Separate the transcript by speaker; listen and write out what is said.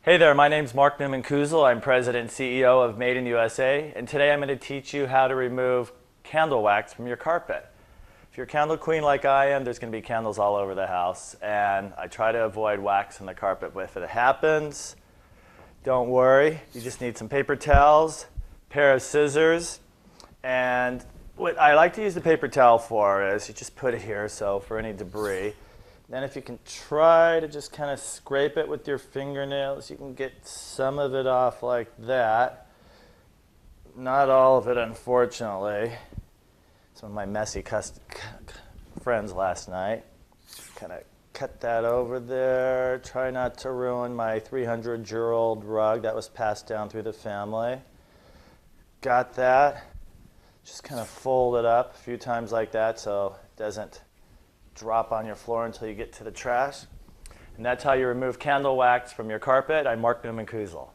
Speaker 1: Hey there, my name's Mark Newman Kuzel. I'm President and CEO of Made in USA, and today I'm going to teach you how to remove candle wax from your carpet. If you're a candle queen like I am, there's going to be candles all over the house, and I try to avoid wax on the carpet. But if it happens, don't worry. You just need some paper towels, a pair of scissors, and what I like to use the paper towel for is you just put it here, so for any debris. Then if you can try to just kind of scrape it with your fingernails, you can get some of it off like that. Not all of it, unfortunately. Some of my messy friends last night. Kind of cut that over there. Try not to ruin my 300-year-old rug that was passed down through the family. Got that. Just kind of fold it up a few times like that so it doesn't drop on your floor until you get to the trash. And that's how you remove candle wax from your carpet. I'm Mark Newman Kuzel.